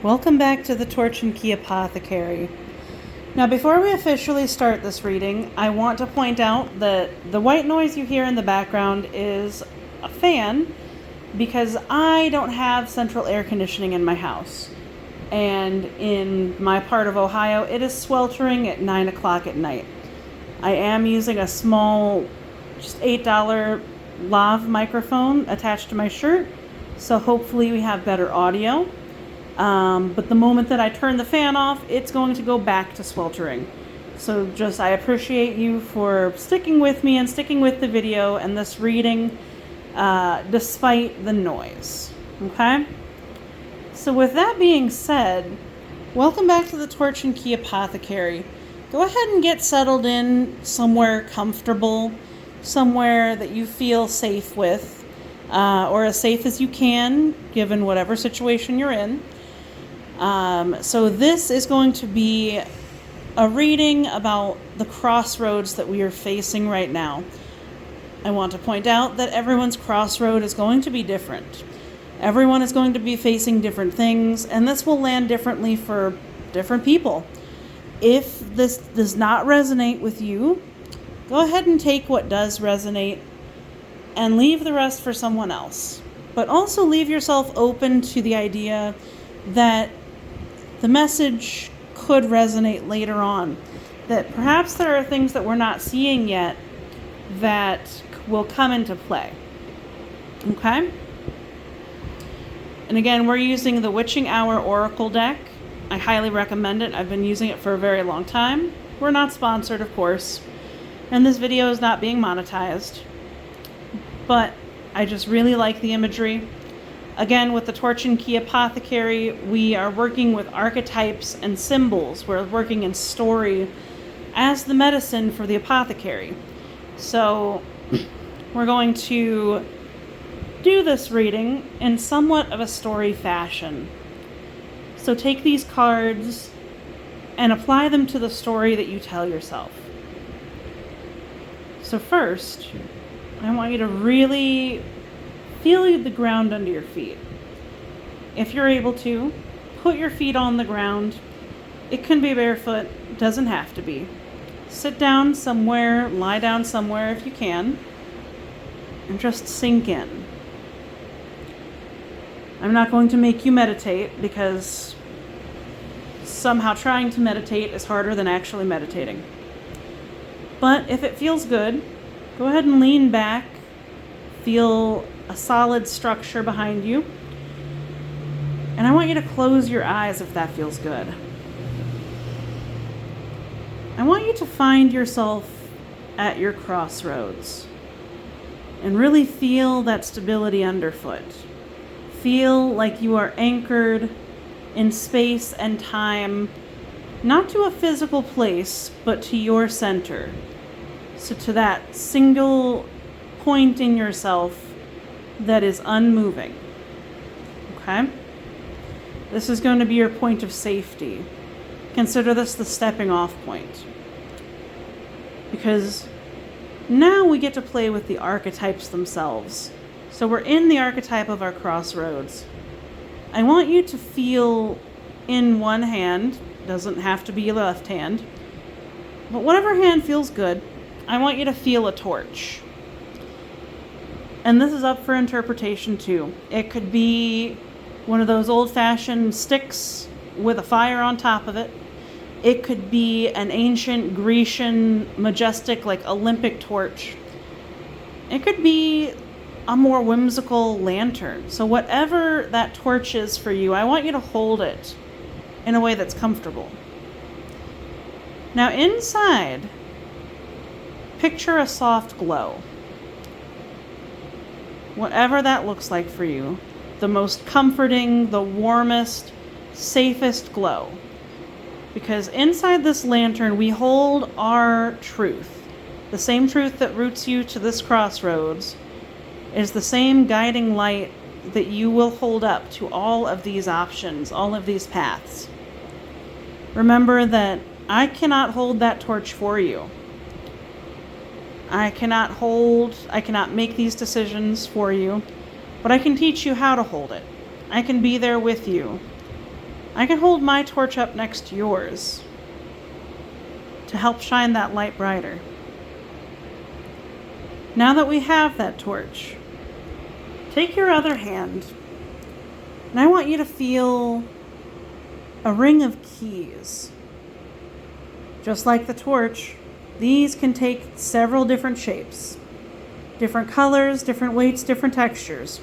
Welcome back to the Torch and Key Apothecary. Now, before we officially start this reading, I want to point out that the white noise you hear in the background is a fan because I don't have central air conditioning in my house. And in my part of Ohio, it is sweltering at 9 o'clock at night. I am using a small, just $8 lav microphone attached to my shirt, so hopefully we have better audio. But the moment that I turn the fan off, it's going to go back to sweltering. So I appreciate you for sticking with me and sticking with the video and this reading, despite the noise. Okay? So with that being said, welcome back to the Torch and Key Apothecary. Go ahead and get settled in somewhere comfortable, somewhere that you feel safe with, or as safe as you can, given whatever situation you're in. So this is going to be a reading about the crossroads that we are facing right now. I want to point out that everyone's crossroad is going to be different. Everyone is going to be facing different things, and this will land differently for different people. If this does not resonate with you, go ahead and take what does resonate and leave the rest for someone else. But also leave yourself open to the idea that the message could resonate later on. That perhaps there are things that we're not seeing yet that will come into play. Okay? And again, we're using the Witching Hour Oracle deck. I highly recommend it. I've been using it for a very long time. We're not sponsored, of course. And this video is not being monetized. But I just really like the imagery. Again, with the Torch and Key Apothecary, we are working with archetypes and symbols. We're working in story as the medicine for the apothecary. So we're going to do this reading in somewhat of a story fashion. So take these cards and apply them to the story that you tell yourself. So first, I want you to really feel the ground under your feet. If you're able to, put your feet on the ground. It can be barefoot, doesn't have to be. Sit down somewhere, lie down somewhere if you can, and just sink in. I'm not going to make you meditate because somehow trying to meditate is harder than actually meditating. But if it feels good, go ahead and lean back, feel a solid structure behind you. And I want you to close your eyes if that feels good. I want you to find yourself at your crossroads and really feel that stability underfoot. Feel like you are anchored in space and time, not to a physical place, but to your center. So to that single point in yourself that is unmoving. Okay? This is going to be your point of safety. Consider this the stepping off point. Because now we get to play with the archetypes themselves. So we're in the archetype of our crossroads. I want you to feel in one hand, doesn't have to be your left hand, but whatever hand feels good, I want you to feel a torch. And this is up for interpretation too. It could be one of those old-fashioned sticks with a fire on top of it. It could be an ancient Grecian, majestic, like Olympic torch. It could be a more whimsical lantern. So whatever that torch is for you, I want you to hold it in a way that's comfortable. Now inside, picture a soft glow. Whatever that looks like for you, the most comforting, the warmest, safest glow. Because inside this lantern, we hold our truth. The same truth that roots you to this crossroads is the same guiding light that you will hold up to all of these options, all of these paths. Remember that I cannot hold that torch for you. I cannot make these decisions for you, but I can teach you how to hold it. I can be there with you. I can hold my torch up next to yours to help shine that light brighter. Now that we have that torch, take your other hand, and I want you to feel a ring of keys. Just like the torch, these can take several different shapes, different colors, different weights, different textures.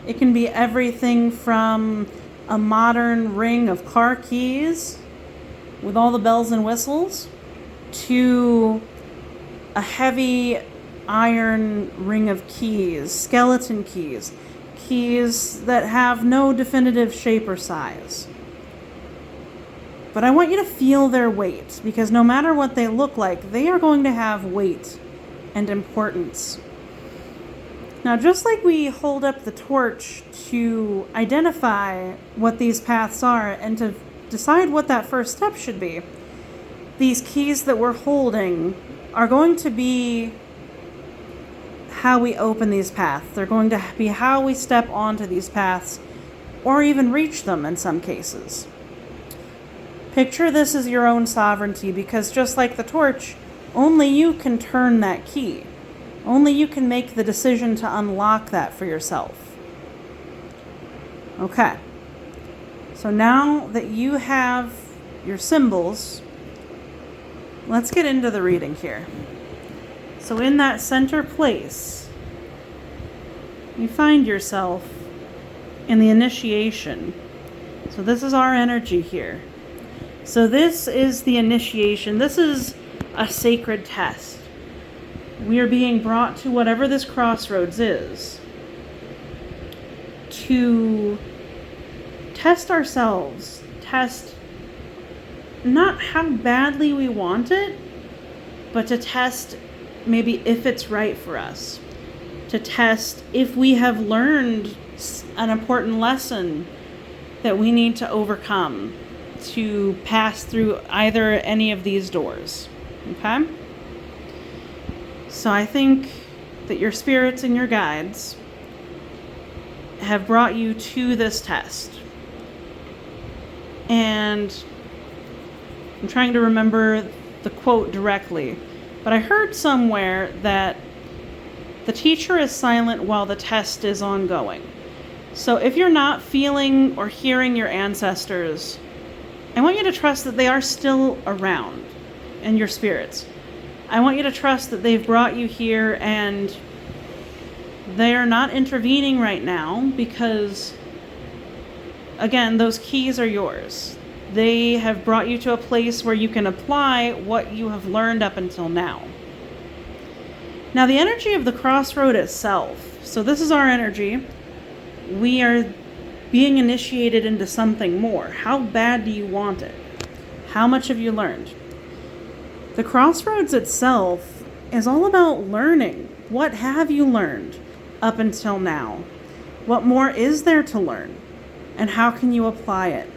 It can be everything from a modern ring of car keys with all the bells and whistles to a heavy iron ring of keys, skeleton keys, keys that have no definitive shape or size. But I want you to feel their weight, because no matter what they look like, they are going to have weight and importance. Now, just like we hold up the torch to identify what these paths are and to decide what that first step should be, these keys that we're holding are going to be how we open these paths. They're going to be how we step onto these paths or even reach them in some cases. Picture this as your own sovereignty, because just like the torch, only you can turn that key. Only you can make the decision to unlock that for yourself. Okay. So now that you have your symbols, let's get into the reading here. So in that center place, you find yourself in the initiation. So this is our energy here. So this is the initiation. This is a sacred test. We are being brought to whatever this crossroads is to test ourselves, test not how badly we want it, but to test maybe if it's right for us, to test if we have learned an important lesson that we need to overcome to pass through either any of these doors. Okay? So I think that your spirits and your guides have brought you to this test. And I'm trying to remember the quote directly, but I heard somewhere that the teacher is silent while the test is ongoing. So if you're not feeling or hearing your ancestors, I want you to trust that they are still around, and your spirits. I want you to trust that they've brought you here and they are not intervening right now because, again, those keys are yours. They have brought you to a place where you can apply what you have learned up until now. Now, the energy of the crossroad itself, so this is our energy. We are being initiated into something more. How bad do you want it? How much have you learned? The crossroads itself is all about learning. What have you learned up until now? What more is there to learn? And how can you apply it?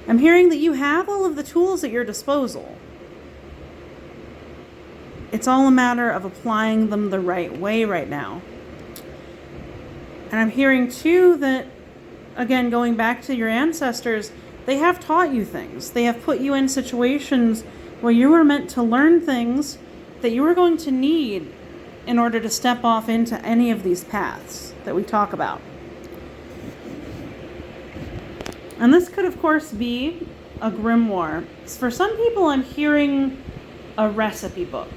I'm hearing that you have all of the tools at your disposal. It's all a matter of applying them the right way right now. And I'm hearing too that, again, going back to your ancestors, they have taught you things. They have put you in situations where you were meant to learn things that you were going to need in order to step off into any of these paths that we talk about. And this could, of course, be a grimoire. For some people, I'm hearing a recipe book.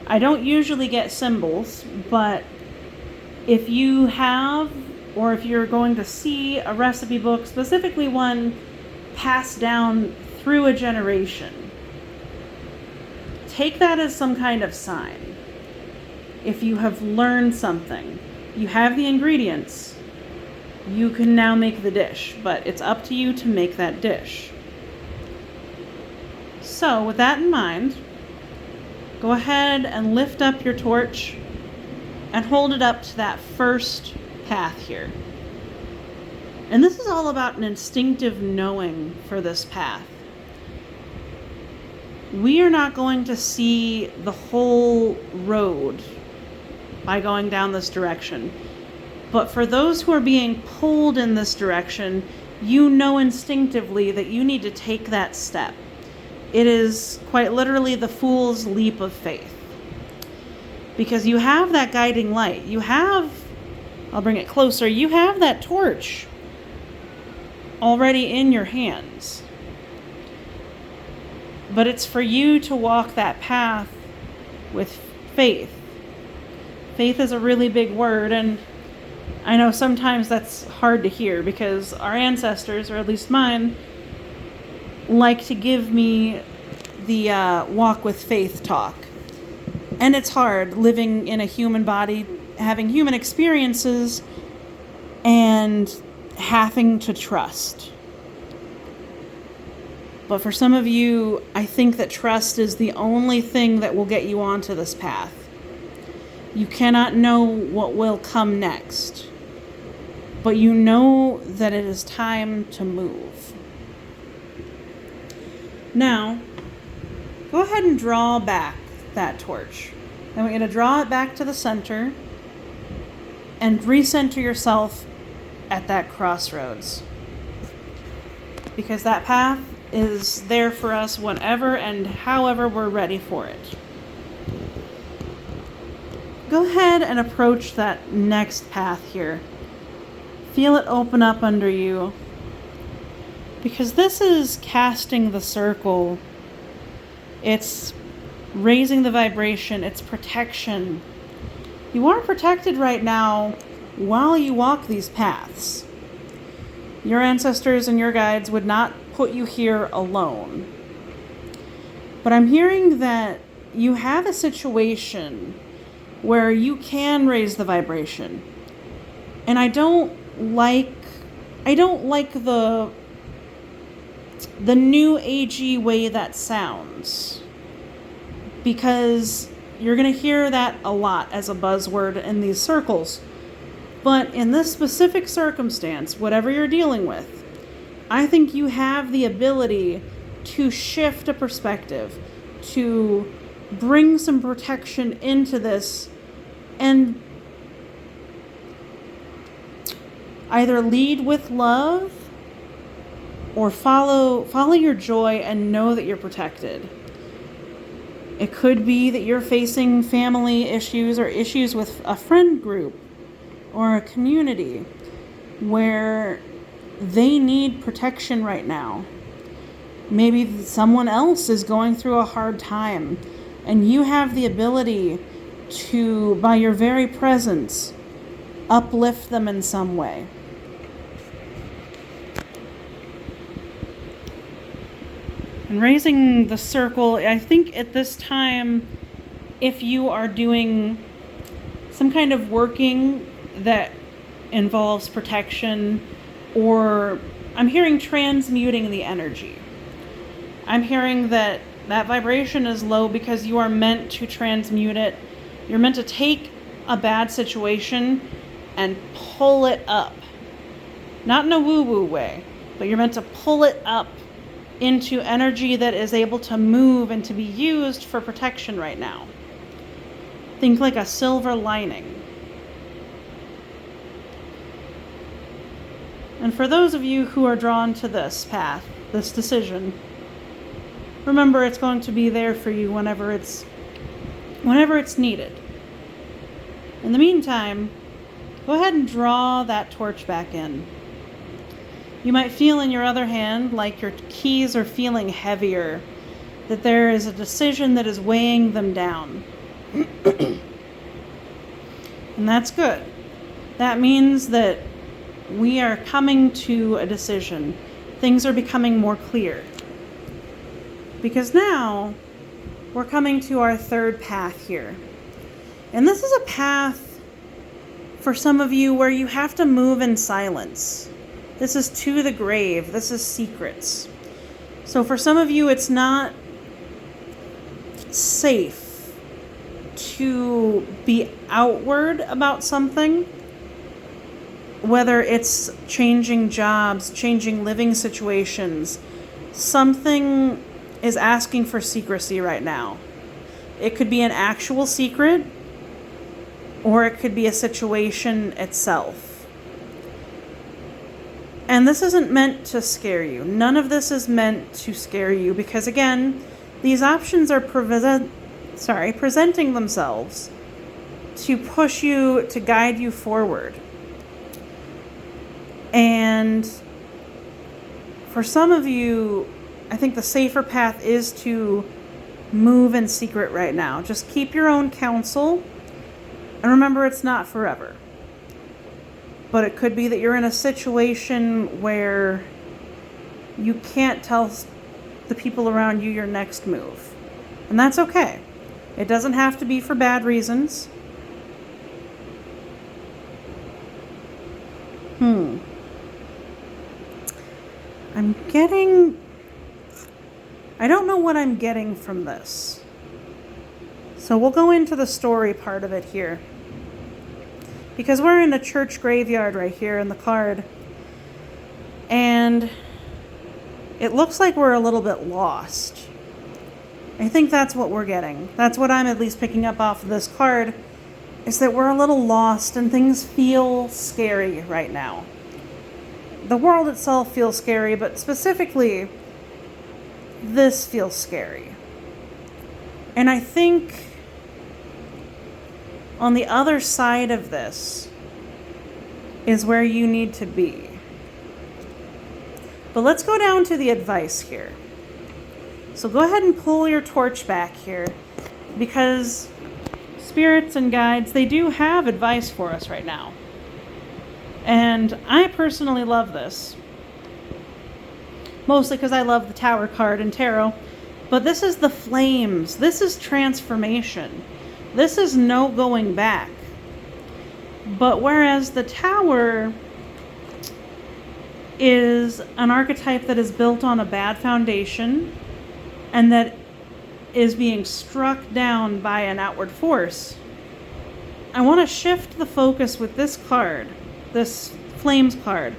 I don't usually get symbols, but if you have, or if you're going to see a recipe book, specifically one passed down through a generation, take that as some kind of sign. If you have learned something, you have the ingredients, you can now make the dish, but it's up to you to make that dish. So with that in mind, go ahead and lift up your torch and hold it up to that first path here. And this is all about an instinctive knowing for this path. We are not going to see the whole road by going down this direction. But for those who are being pulled in this direction, you know instinctively that you need to take that step. It is quite literally the fool's leap of faith. Because you have that guiding light. I'll bring it closer, you have that torch already in your hands. But it's for you to walk that path with faith. Faith is a really big word, and I know sometimes that's hard to hear because our ancestors, or at least mine, like to give me the walk with faith talk. And it's hard living in a human body, having human experiences, and having to trust. But for some of you, I think that trust is the only thing that will get you onto this path. You cannot know what will come next, but you know that it is time to move. Now, go ahead and draw back that torch. I want you to draw it back to the center and recenter yourself at that crossroads. Because that path is there for us whenever and however we're ready for it. Go ahead and approach that next path here. Feel it open up under you. Because this is casting the circle. It's raising the vibration. It's protection. You are protected right now while you walk these paths. Your ancestors and your guides would not put you here alone. But I'm hearing that you have a situation where you can raise the vibration. And I don't like the new agey way that sounds. Because you're going to hear that a lot as a buzzword in these circles. But in this specific circumstance, whatever you're dealing with, I think you have the ability to shift a perspective, to bring some protection into this, and either lead with love or follow your joy and know that you're protected. It could be that you're facing family issues or issues with a friend group or a community where they need protection right now. Maybe someone else is going through a hard time, and you have the ability to, by your very presence, uplift them in some way. And raising the circle, I think at this time, if you are doing some kind of working that involves protection, or I'm hearing transmuting the energy. I'm hearing that vibration is low because you are meant to transmute it. You're meant to take a bad situation and pull it up. Not in a woo-woo way, but you're meant to pull it up into energy that is able to move and to be used for protection right now. Think like a silver lining. And for those of you who are drawn to this path, this decision, remember it's going to be there for you whenever it's needed. In the meantime, go ahead and draw that torch back in. You might feel in your other hand like your keys are feeling heavier, that there is a decision that is weighing them down. And that's good. That means that we are coming to a decision. Things are becoming more clear. Because now we're coming to our third path here. And this is a path for some of you where you have to move in silence. This is to the grave. This is secrets. So for some of you, it's not safe to be outward about something, whether it's changing jobs, changing living situations. Something is asking for secrecy right now. It could be an actual secret, or it could be a situation itself. And this isn't meant to scare you. None of this is meant to scare you because, again, these options are presenting themselves to push you, to guide you forward. And for some of you, I think the safer path is to move in secret right now. Just keep your own counsel. And remember, it's not forever. But it could be that you're in a situation where you can't tell the people around you your next move. And that's okay. It doesn't have to be for bad reasons. I don't know what I'm getting from this. So we'll go into the story part of it here. Because we're in a church graveyard right here in the card. And it looks like we're a little bit lost. I think that's what we're getting. That's what I'm at least picking up off of this card, is that we're a little lost and things feel scary right now. The world itself feels scary, but specifically, this feels scary. And I think on the other side of this is where you need to be. But let's go down to the advice here. So go ahead and pull your torch back here, because spirits and guides, they do have advice for us right now. And I personally love this. Mostly because I love the Tower card in Tarot. But this is the flames. This is transformation. This is no going back. But whereas the Tower is an archetype that is built on a bad foundation and that is being struck down by an outward force, I want to shift the focus with this card, this Flames card,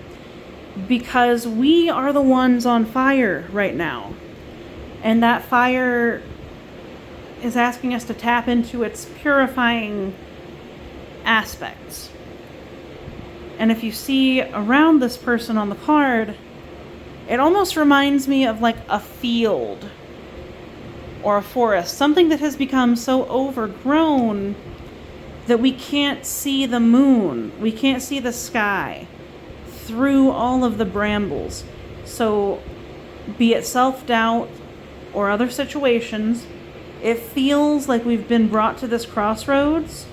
because we are the ones on fire right now. And that fire is asking us to tap into its purifying aspects. And if you see around this person on the card, it almost reminds me of like a field or a forest, something that has become so overgrown that we can't see the moon, we can't see the sky through all of the brambles. So be it self-doubt or other situations, it feels like we've been brought to this crossroads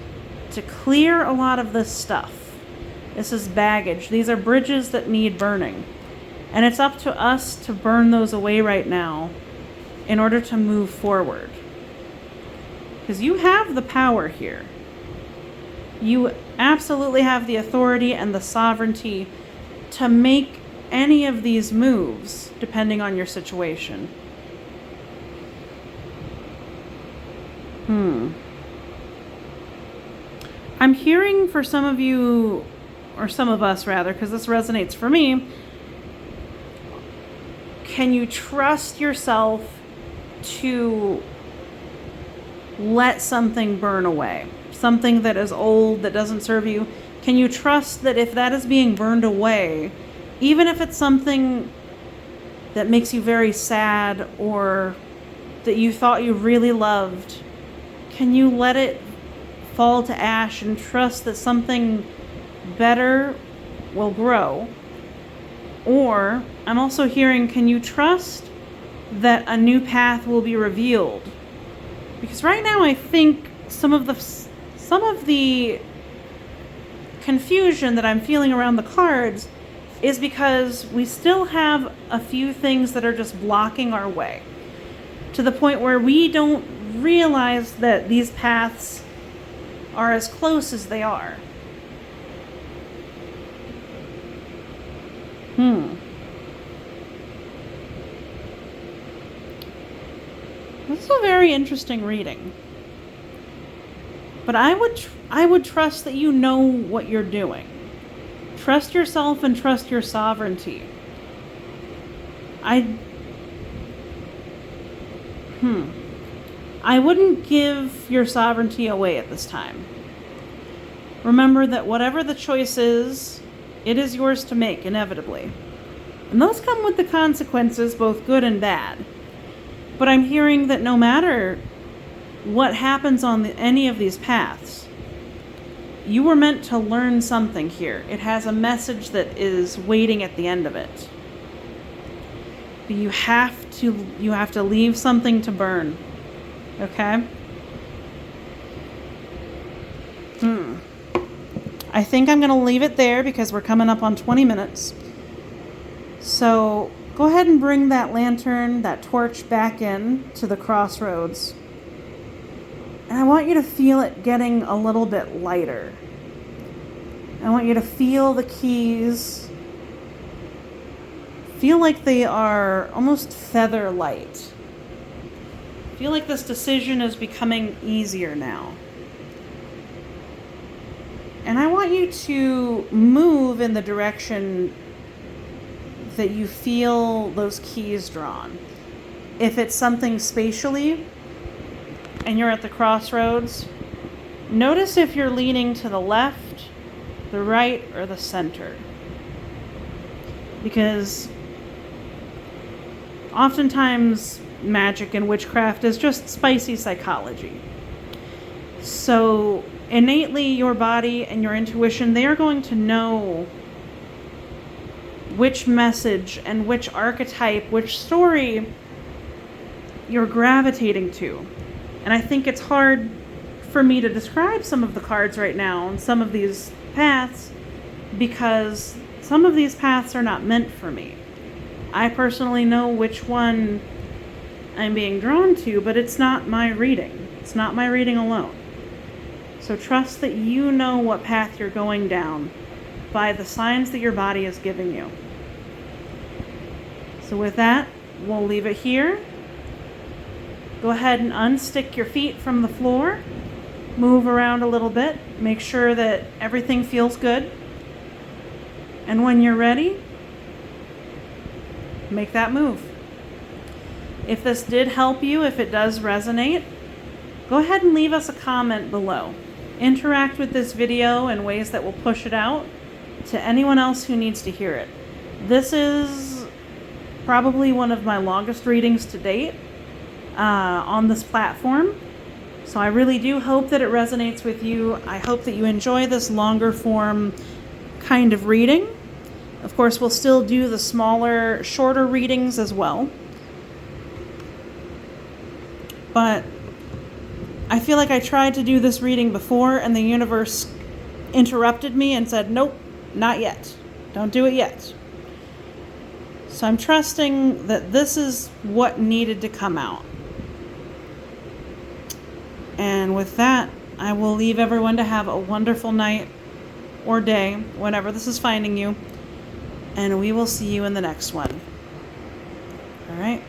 to clear a lot of this stuff. This is baggage. These are bridges that need burning. And it's up to us to burn those away right now in order to move forward. Because you have the power here. You absolutely have the authority and the sovereignty to make any of these moves, depending on your situation. I'm hearing for some of you, or some of us rather, because this resonates for me, can you trust yourself to let something burn away? Something that is old, that doesn't serve you. Can you trust that if that is being burned away, even if it's something that makes you very sad or that you thought you really loved, can you let it fall to ash and trust that something better will grow? Or I'm also hearing, can you trust that a new path will be revealed? Because right now I think some of the confusion that I'm feeling around the cards is because we still have a few things that are just blocking our way, to the point where we don't realize that these paths are as close as they are. This is a very interesting reading. But I would trust that you know what you're doing. Trust yourself and trust your sovereignty. I wouldn't give your sovereignty away at this time. Remember that whatever the choice is, it is yours to make, inevitably. And those come with the consequences, both good and bad. But I'm hearing that no matter what happens on any of these paths, you were meant to learn something here. It has a message that is waiting at the end of it. But you have to leave something to burn. Okay? I think I'm going to leave it there because we're coming up on 20 minutes. So go ahead and bring that lantern, that torch back in to the crossroads. And I want you to feel it getting a little bit lighter. I want you to feel the keys. Feel like they are almost feather light. Feel like this decision is becoming easier now. And I want you to move in the direction that you feel those keys drawn. If it's something spatially and you're at the crossroads, notice if you're leaning to the left, the right, or the center. Because oftentimes magic and witchcraft is just spicy psychology. So innately, your body and your intuition, they are going to know which message and which archetype, which story you're gravitating to. And I think it's hard for me to describe some of the cards right now and some of these paths because some of these paths are not meant for me. I personally know which one I'm being drawn to, but it's not my reading. It's not my reading alone. So trust that you know what path you're going down by the signs that your body is giving you. So with that, we'll leave it here. Go ahead and unstick your feet from the floor. Move around a little bit. Make sure that everything feels good. And when you're ready, make that move. If this did help you, if it does resonate, go ahead and leave us a comment below. Interact with this video in ways that will push it out to anyone else who needs to hear it. This is probably one of my longest readings to date on this platform. So I really do hope that it resonates with you. I hope that you enjoy this longer form kind of reading. Of course, we'll still do the smaller, shorter readings as well. But I feel like I tried to do this reading before and the universe interrupted me and said, nope, not yet. Don't do it yet. So I'm trusting that this is what needed to come out. And with that, I will leave everyone to have a wonderful night or day, whenever this is finding you. And we will see you in the next one. All right.